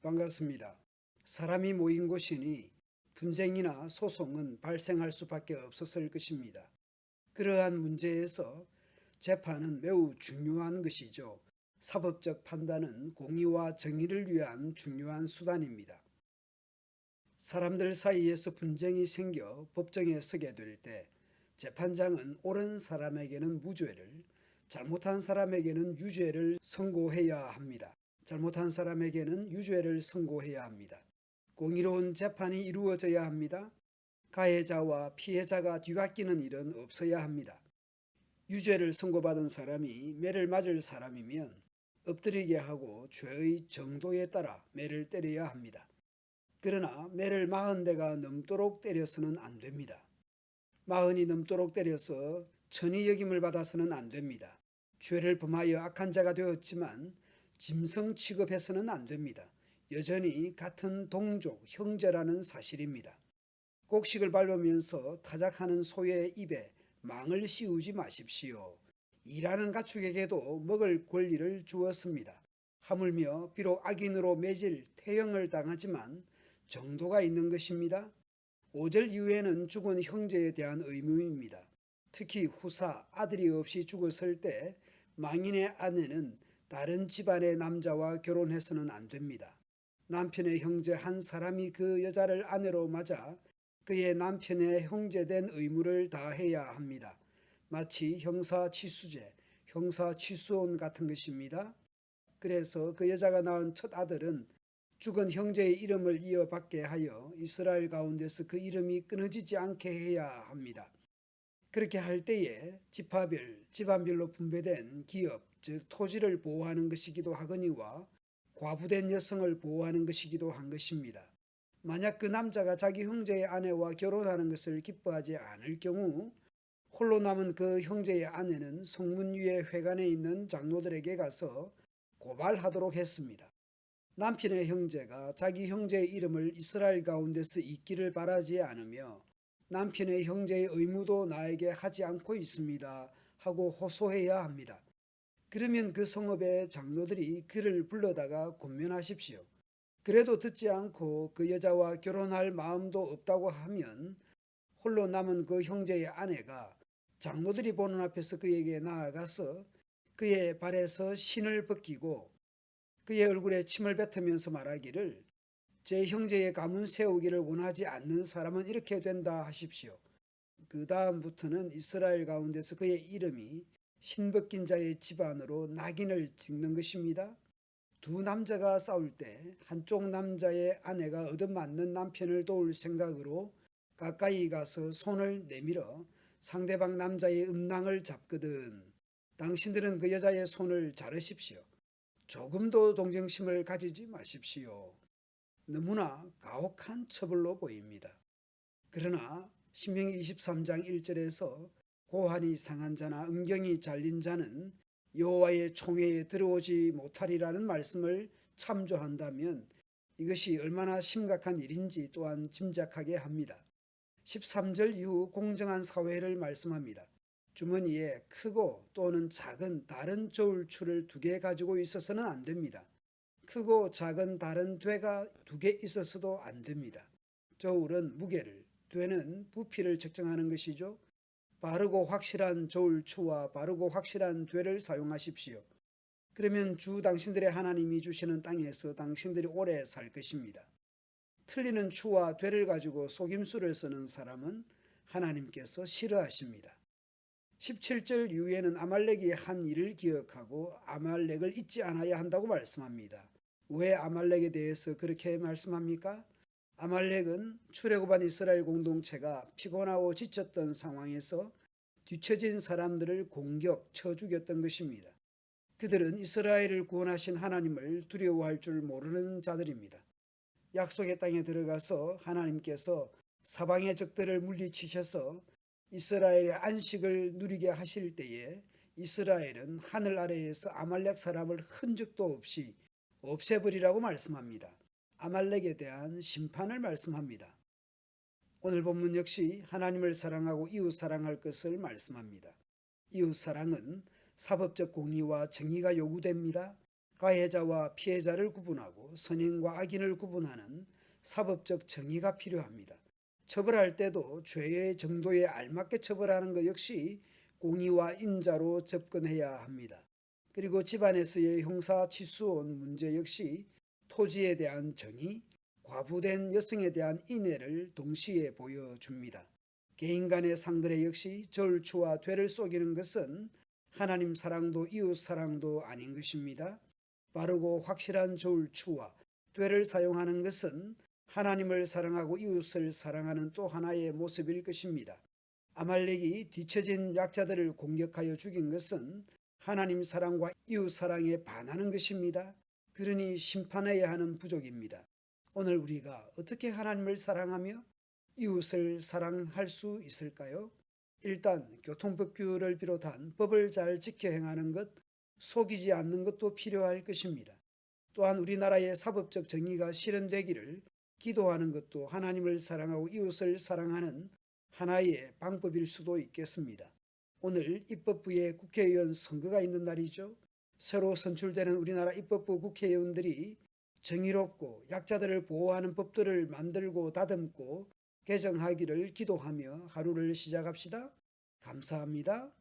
반갑습니다. 사람이 모인 곳이니 분쟁이나 소송은 발생할 수밖에 없었을 것입니다. 그러한 문제에서 재판은 매우 중요한 것이죠. 사법적 판단은 공의와 정의를 위한 중요한 수단입니다. 사람들 사이에서 분쟁이 생겨 법정에 서게 될 때 재판장은 옳은 사람에게는 무죄를, 잘못한 사람에게는 유죄를 선고해야 합니다. 잘못한 사람에게는 유죄를 선고해야 합니다. 공의로운 재판이 이루어져야 합니다. 가해자와 피해자가 뒤바뀌는 일은 없어야 합니다. 유죄를 선고받은 사람이 매를 맞을 사람이면 엎드리게 하고 죄의 정도에 따라 매를 때려야 합니다. 그러나 매를 40대가 넘도록 때려서는 안 됩니다. 40이 넘도록 때려서 천히 여김을 받아서는 안 됩니다. 죄를 범하여 악한 자가 되었지만 짐승 취급해서는 안 됩니다. 여전히 같은 동족, 형제라는 사실입니다. 곡식을 밟으면서 타작하는 소의 입에 망을 씌우지 마십시오. 일하는 가축에게도 먹을 권리를 주었습니다. 하물며 비록 악인으로 매질, 태형을 당하지만 정도가 있는 것입니다. 5절 이후에는 죽은 형제에 대한 의무입니다. 특히 후사, 아들이 없이 죽었을 때 망인의 아내는 다른 집안의 남자와 결혼해서는 안 됩니다. 남편의 형제 한 사람이 그 여자를 아내로 맞아 그의 남편의 형제된 의무를 다해야 합니다. 마치 형사취수제, 형사취수혼 같은 것입니다. 그래서 그 여자가 낳은 첫 아들은 죽은 형제의 이름을 이어받게 하여 이스라엘 가운데서 그 이름이 끊어지지 않게 해야 합니다. 그렇게 할 때에 지파별, 집안별로 분배된 기업, 즉 토지를 보호하는 것이기도 하거니와 과부된 여성을 보호하는 것이기도 한 것입니다. 만약 그 남자가 자기 형제의 아내와 결혼하는 것을 기뻐하지 않을 경우 홀로 남은 그 형제의 아내는 성문 위에 회관에 있는 장로들에게 가서 고발하도록 했습니다. 남편의 형제가 자기 형제의 이름을 이스라엘 가운데서 잊기를 바라지 않으며 남편의 형제의 의무도 나에게 하지 않고 있습니다 하고 호소해야 합니다. 그러면 그 성읍의 장로들이 그를 불러다가 권면하십시오. 그래도 듣지 않고 그 여자와 결혼할 마음도 없다고 하면 홀로 남은 그 형제의 아내가 장로들이 보는 앞에서 그에게 나아가서 그의 발에서 신을 벗기고 그의 얼굴에 침을 뱉으면서 말하기를 제 형제의 가문 세우기를 원하지 않는 사람은 이렇게 된다 하십시오. 그 다음부터는 이스라엘 가운데서 그의 이름이 신벗긴 자의 집안으로 낙인을 찍는 것입니다. 두 남자가 싸울 때 한쪽 남자의 아내가 얻어맞는 남편을 도울 생각으로 가까이 가서 손을 내밀어 상대방 남자의 음낭을 잡거든 당신들은 그 여자의 손을 자르십시오. 조금도 동정심을 가지지 마십시오. 너무나 가혹한 처벌로 보입니다. 그러나 신명기 23장 1절에서 고환이 상한 자나 음경이 잘린 자는 여호와의 총회에 들어오지 못하리라는 말씀을 참조한다면 이것이 얼마나 심각한 일인지 또한 짐작하게 합니다. 13절 이후 공정한 사회를 말씀합니다. 주머니에 크고 또는 작은 다른 저울추를 2개 가지고 있어서는 안 됩니다. 크고 작은 다른 되가 2개 있어서도 안 됩니다. 저울은 무게를, 되는 부피를 측정하는 것이죠. 바르고 확실한 저울추와 바르고 확실한 되를 사용하십시오. 그러면 주 당신들의 하나님이 주시는 땅에서 당신들이 오래 살 것입니다. 틀리는 추와 되를 가지고 속임수를 쓰는 사람은 하나님께서 싫어하십니다. 17절 이후에는 아말렉이 한 일을 기억하고 아말렉을 잊지 않아야 한다고 말씀합니다. 왜 아말렉에 대해서 그렇게 말씀합니까? 아말렉은 출애굽한 이스라엘 공동체가 피곤하고 지쳤던 상황에서 뒤처진 사람들을 공격, 쳐 죽였던 것입니다. 그들은 이스라엘을 구원하신 하나님을 두려워할 줄 모르는 자들입니다. 약속의 땅에 들어가서 하나님께서 사방의 적들을 물리치셔서 이스라엘의 안식을 누리게 하실 때에 이스라엘은 하늘 아래에서 아말렉 사람을 흔적도 없이 없애버리라고 말씀합니다. 아말렉에 대한 심판을 말씀합니다. 오늘 본문 역시 하나님을 사랑하고 이웃 사랑할 것을 말씀합니다. 이웃 사랑은 사법적 공의와 정의가 요구됩니다. 가해자와 피해자를 구분하고 선인과 악인을 구분하는 사법적 정의가 필요합니다. 처벌할 때도 죄의 정도에 알맞게 처벌하는 것 역시 공의와 인자로 접근해야 합니다. 그리고 집안에서의 형사 치수원 문제 역시 토지에 대한 정의, 과부된 여성에 대한 인애를 동시에 보여줍니다. 개인 간의 상거래 역시 절추와 죄를 속이는 것은 하나님 사랑도 이웃 사랑도 아닌 것입니다. 바르고 확실한 절추와 죄를 사용하는 것은 하나님을 사랑하고 이웃을 사랑하는 또 하나의 모습일 것입니다. 아말렉이 뒤처진 약자들을 공격하여 죽인 것은 하나님 사랑과 이웃 사랑에 반하는 것입니다. 그러니 심판해야 하는 부족입니다. 오늘 우리가 어떻게 하나님을 사랑하며 이웃을 사랑할 수 있을까요? 일단 교통법규를 비롯한 법을 잘 지켜 행하는 것, 속이지 않는 것도 필요할 것입니다. 또한 우리나라의 사법적 정의가 실현되기를 기도하는 것도 하나님을 사랑하고 이웃을 사랑하는 하나의 방법일 수도 있겠습니다. 오늘 입법부의 국회의원 선거가 있는 날이죠. 새로 선출되는 우리나라 입법부 국회의원들이 정의롭고 약자들을 보호하는 법들을 만들고 다듬고 개정하기를 기도하며 하루를 시작합시다. 감사합니다.